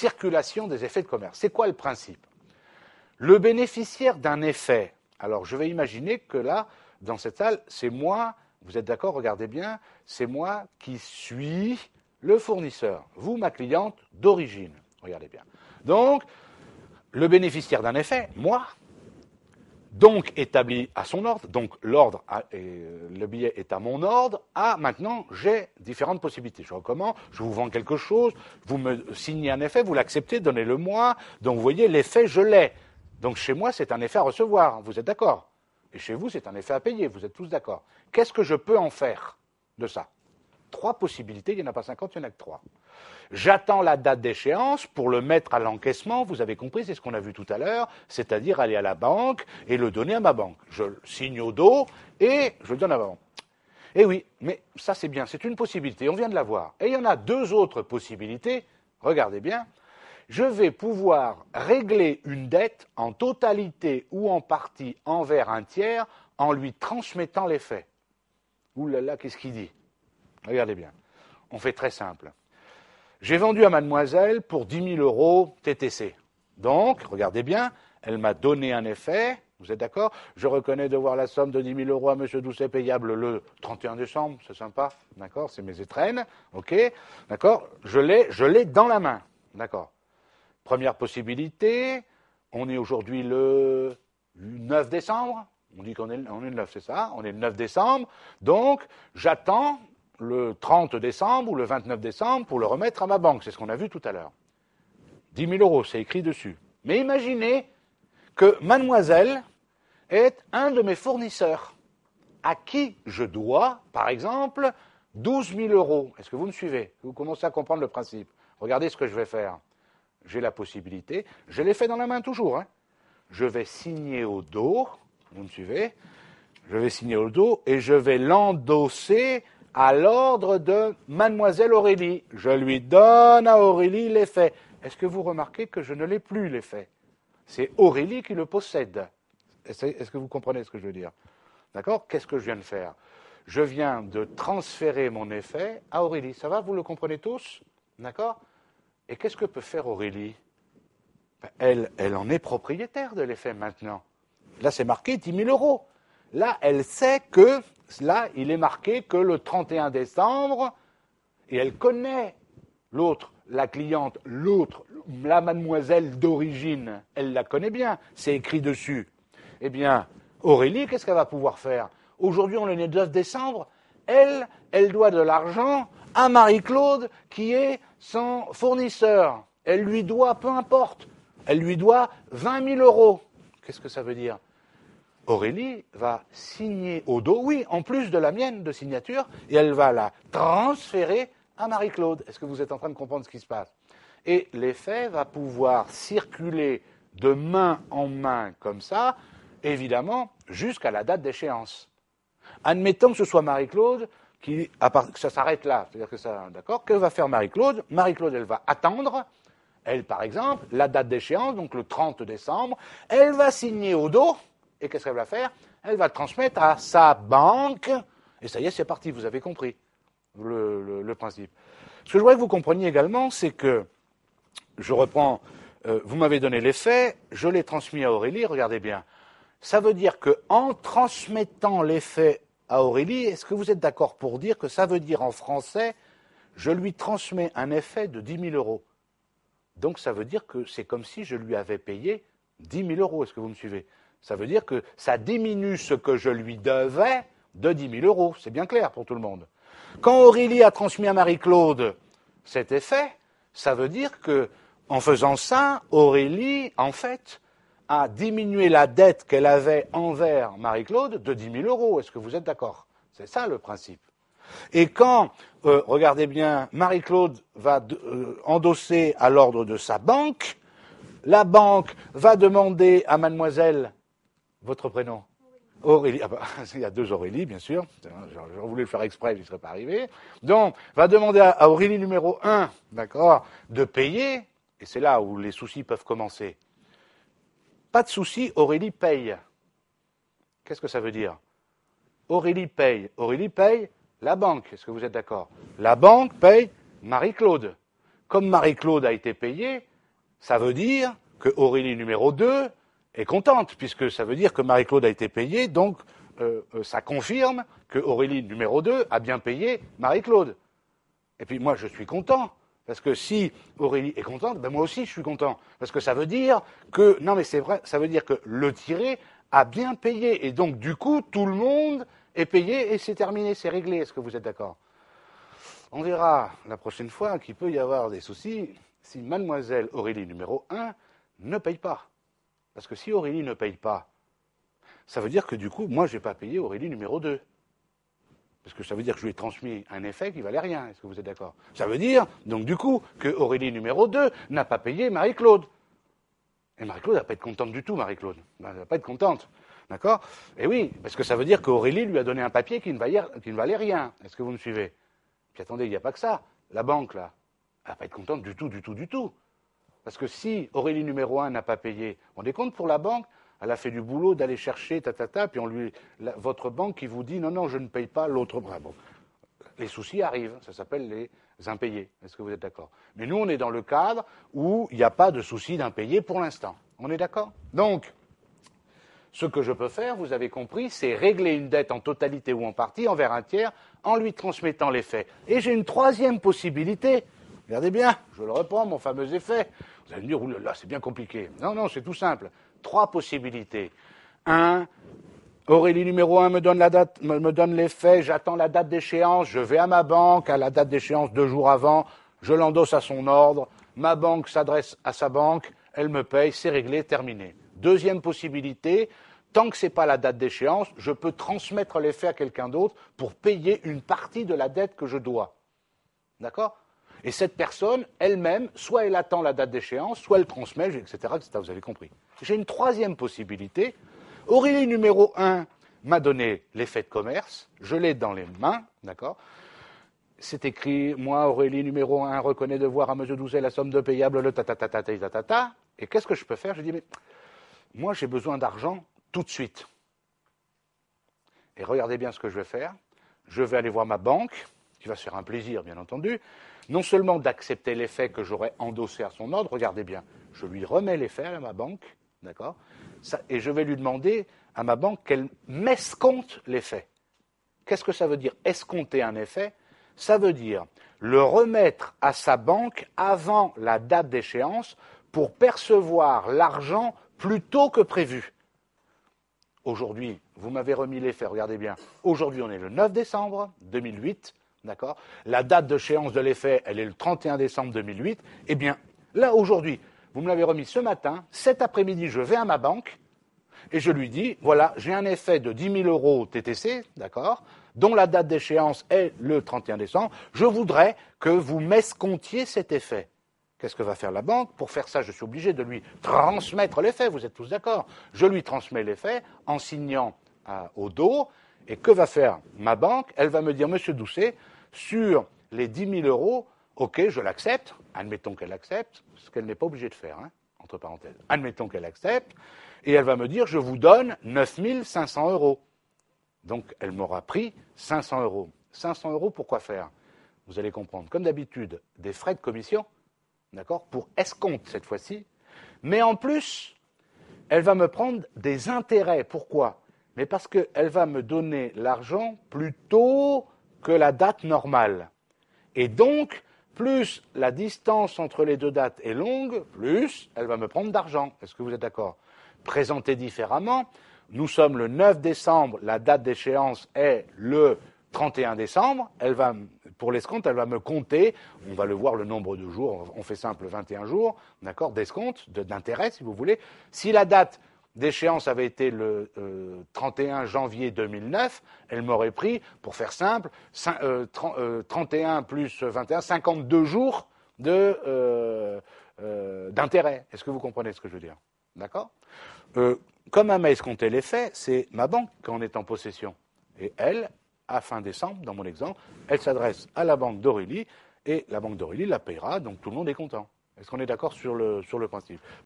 circulation des effets de commerce. C'est quoi le principe? Le bénéficiaire d'un effet, alors je vais imaginer que là, dans cette salle, c'est moi, vous êtes d'accord, regardez bien, c'est moi qui suis le fournisseur, vous, ma cliente d'origine, regardez bien. Donc, le bénéficiaire d'un effet, moi, donc établi à son ordre, donc l'ordre, le billet est à mon ordre, maintenant j'ai différentes possibilités. Je recommence, je vous vends quelque chose, vous me signez un effet, vous l'acceptez, donnez-le moi, donc vous voyez, l'effet, je l'ai. Donc chez moi, c'est un effet à recevoir, vous êtes d'accord? Et chez vous, c'est un effet à payer, vous êtes tous d'accord. Qu'est-ce que je peux en faire de ça? 3 possibilités, il n'y en a pas 50, il n'y en a que 3. J'attends la date d'échéance pour le mettre à l'encaissement, vous avez compris, c'est ce qu'on a vu tout à l'heure, c'est-à-dire aller à la banque et le donner à ma banque. Je le signe au dos et je le donne à ma banque. Eh oui, mais ça c'est bien, c'est une possibilité, on vient de la voir. Et il y en a 2 autres possibilités, regardez bien. Je vais pouvoir régler une dette en totalité ou en partie envers un tiers en lui transmettant les faits. Ouh là là, qu'est-ce qu'il dit? Regardez bien. On fait très simple. J'ai vendu à mademoiselle pour 10 000 euros TTC. Donc, regardez bien, elle m'a donné un effet, vous êtes d'accord? Je reconnais devoir la somme de 10 000 euros à M. Doucet payable le 31 décembre, c'est sympa, d'accord? C'est mes étrennes, ok? D'accord? Je l'ai dans la main, d'accord? Première possibilité, on est aujourd'hui le 9 décembre, on dit qu'on est le 9, c'est ça? On est le 9 décembre, donc j'attends le 30 décembre ou le 29 décembre pour le remettre à ma banque, c'est ce qu'on a vu tout à l'heure. 10 000 euros, c'est écrit dessus. Mais imaginez que mademoiselle est un de mes fournisseurs, à qui je dois, par exemple, 12 000 euros. Est-ce que vous me suivez? Vous commencez à comprendre le principe. Regardez ce que je vais faire. J'ai la possibilité, je l'ai fait dans la main toujours, hein. Je vais signer au dos, vous me suivez? Je vais signer au dos et je vais l'endosser à l'ordre de mademoiselle Aurélie. Je lui donne à Aurélie l'effet. Est-ce que vous remarquez que je ne l'ai plus, l'effet? C'est Aurélie qui le possède. Est-ce que vous comprenez ce que je veux dire? D'accord? Qu'est-ce que je viens de faire? Je viens de transférer mon effet à Aurélie. Ça va? Vous le comprenez tous? D'accord? Et qu'est-ce que peut faire Aurélie? Elle en est propriétaire de l'effet maintenant. Là, c'est marqué 10 000 euros. Là, elle sait que, là, il est marqué que le 31 décembre, et elle connaît l'autre, la cliente, l'autre, la mademoiselle d'origine, elle la connaît bien, c'est écrit dessus. Eh bien, Aurélie, qu'est-ce qu'elle va pouvoir faire? Aujourd'hui, on est le 9 décembre, elle doit de l'argent à Marie-Claude, qui est son fournisseur. Elle lui doit, peu importe, elle lui doit 20 000 euros. Qu'est-ce que ça veut dire? Aurélie va signer au dos, oui, en plus de la mienne de signature, et elle va la transférer à Marie-Claude. Est-ce que vous êtes en train de comprendre ce qui se passe? Et l'effet va pouvoir circuler de main en main comme ça, évidemment, jusqu'à la date d'échéance. Admettons que ce soit Marie-Claude, que ça s'arrête là, c'est-à-dire que ça, d'accord, que va faire Marie-Claude? Marie-Claude, elle va attendre, elle, par exemple, la date d'échéance, donc le 30 décembre, elle va signer au dos, et qu'est-ce qu'elle va faire? Elle va le transmettre à sa banque, et ça y est, c'est parti, vous avez compris le principe. Ce que je voudrais que vous compreniez également, c'est que, je reprends, vous m'avez donné les faits, je l'ai transmis à Aurélie, regardez bien. Ça veut dire qu'en transmettant les faits à Aurélie, est-ce que vous êtes d'accord pour dire que ça veut dire en français, je lui transmets un effet de 10 000 euros. Donc ça veut dire que c'est comme si je lui avais payé 10 000 euros, est-ce que vous me suivez? Ça veut dire que ça diminue ce que je lui devais de 10 000 euros, c'est bien clair pour tout le monde. Quand Aurélie a transmis à Marie-Claude cet effet, ça veut dire que, en faisant ça, Aurélie, en fait, a diminué la dette qu'elle avait envers Marie-Claude de 10 000 euros. Est-ce que vous êtes d'accord? C'est ça le principe. Et quand, regardez bien, Marie-Claude va endosser à l'ordre de sa banque, la banque va demander à mademoiselle, votre prénom? Aurélie. Ah bah, il y a 2 Aurélie, bien sûr. Je voulais le faire exprès, je n'y serais pas arrivé. Donc, va demander à Aurélie numéro 1, d'accord, de payer, et c'est là où les soucis peuvent commencer. Pas de souci, Aurélie paye. Qu'est-ce que ça veut dire? Aurélie paye. Aurélie paye la banque. Est-ce que vous êtes d'accord? La banque paye Marie-Claude. Comme Marie-Claude a été payée, Ça veut dire que Aurélie numéro 2 est contente, puisque ça veut dire que Marie-Claude a été payée, donc ça confirme que Aurélie numéro 2 a bien payé Marie-Claude. Et puis moi, je suis content, parce que si Aurélie est contente, ben moi aussi je suis content. Parce que ça veut dire que, non mais c'est vrai, ça veut dire que le tiré a bien payé. Et donc du coup, tout le monde est payé et c'est terminé, c'est réglé. Est-ce que vous êtes d'accord? On verra la prochaine fois qu'il peut y avoir des soucis si mademoiselle Aurélie numéro 1 ne paye pas. Parce que si Aurélie ne paye pas, ça veut dire que du coup, moi, je n'ai pas payé Aurélie numéro 2. Parce que ça veut dire que je lui ai transmis un effet qui ne valait rien. Est-ce que vous êtes d'accord? Ça veut dire, donc du coup, que Aurélie numéro 2 n'a pas payé Marie-Claude. Et Marie-Claude ne va pas être contente du tout, Marie-Claude. Elle ne va pas être contente. D'accord? Et oui, parce que ça veut dire qu'Aurélie lui a donné un papier qui ne valait rien. Est-ce que vous me suivez? Puis attendez, il n'y a pas que ça. La banque, là, elle ne va pas être contente du tout, du tout, du tout. Parce que si Aurélie numéro 1 n'a pas payé, vous vous rendez compte, pour la banque, elle a fait du boulot d'aller chercher, puis votre banque qui vous dit non, non, je ne paye pas l'autre bras. Bon, les soucis arrivent, ça s'appelle les impayés. Est-ce que vous êtes d'accord? Mais nous, on est dans le cadre où il n'y a pas de souci d'impayés pour l'instant. On est d'accord? Donc, ce que je peux faire, vous avez compris, c'est régler une dette en totalité ou en partie envers un tiers en lui transmettant l'effet. Et j'ai une troisième possibilité. Regardez bien, je le reprends, mon fameux effet. Vous allez me dire, oulala, c'est bien compliqué. Non, non, c'est tout simple. 3 possibilités. 1, Aurélie numéro 1 me donne la date, me donne l'effet, j'attends la date d'échéance, je vais à ma banque, à la date d'échéance 2 jours avant, je l'endosse à son ordre, ma banque s'adresse à sa banque, elle me paye, c'est réglé, terminé. Deuxième possibilité, tant que ce n'est pas la date d'échéance, je peux transmettre l'effet à quelqu'un d'autre pour payer une partie de la dette que je dois. D'accord? Et cette personne, elle-même, soit elle attend la date d'échéance, soit elle transmet, etc., etc. Vous avez compris. J'ai une troisième possibilité. Aurélie numéro 1 m'a donné l'effet de commerce, je l'ai dans les mains, d'accord? C'est écrit, moi, Aurélie numéro 1 reconnaît devoir à M. Doucet la somme de payable, le ta-ta-ta-ta-ta-ta-ta. Et qu'est-ce que je peux faire? Je dis, mais moi, j'ai besoin d'argent tout de suite. Et regardez bien ce que je vais faire. Je vais aller voir ma banque, qui va se faire un plaisir, bien entendu, non seulement d'accepter l'effet que j'aurais endossé à son ordre, regardez bien, je lui remets l'effet à ma banque, d'accord, et je vais lui demander à ma banque qu'elle m'escompte l'effet. Qu'est-ce que ça veut dire, escompter un effet? Ça veut dire le remettre à sa banque avant la date d'échéance pour percevoir l'argent plus tôt que prévu. Aujourd'hui, vous m'avez remis l'effet, regardez bien, aujourd'hui on est le 9 décembre 2008, d'accord? La date d'échéance de l'effet, elle est le 31 décembre 2008. Eh bien, là, aujourd'hui, vous me l'avez remis ce matin. Cet après-midi, je vais à ma banque et je lui dis, voilà, j'ai un effet de 10 000 euros TTC, d'accord, dont la date d'échéance est le 31 décembre. Je voudrais que vous m'escomptiez cet effet. Qu'est-ce que va faire la banque? Pour faire ça, je suis obligé de lui transmettre l'effet. Vous êtes tous d'accord? Je lui transmets l'effet en signant au dos. Et que va faire ma banque? Elle va me dire, Monsieur Doucet, sur les 10 000 euros, ok, je l'accepte, admettons qu'elle accepte, ce qu'elle n'est pas obligée de faire, hein, entre parenthèses. Admettons qu'elle accepte, et elle va me dire, je vous donne 9 500 euros. Donc, elle m'aura pris 500 euros. 500 euros, pourquoi faire? Vous allez comprendre. Comme d'habitude, des frais de commission, d'accord, pour escompte cette fois-ci, mais en plus, elle va me prendre des intérêts. Pourquoi? Mais parce qu'elle va me donner l'argent plus tôt que la date normale. Et donc, plus la distance entre les deux dates est longue, plus elle va me prendre d'argent. Est-ce que vous êtes d'accord? Présenté différemment, nous sommes le 9 décembre, la date d'échéance est le 31 décembre. Pour l'escompte, elle va me compter, on va le voir le nombre de jours, on fait simple, 21 jours, d'accord, d'escompte, d'intérêt si vous voulez. Si la date d'échéance avait été le 31 janvier 2009, elle m'aurait pris, pour faire simple, 31 plus 21, 52 jours d'intérêt. Est-ce que vous comprenez ce que je veux dire? D'accord? Comme elle m'a escompté l'effet, c'est ma banque qui en est en possession. Et elle, à fin décembre, dans mon exemple, elle s'adresse à la banque d'Aurélie, et la banque d'Aurélie la paiera, donc tout le monde est content. Est-ce qu'on est d'accord sur le principe?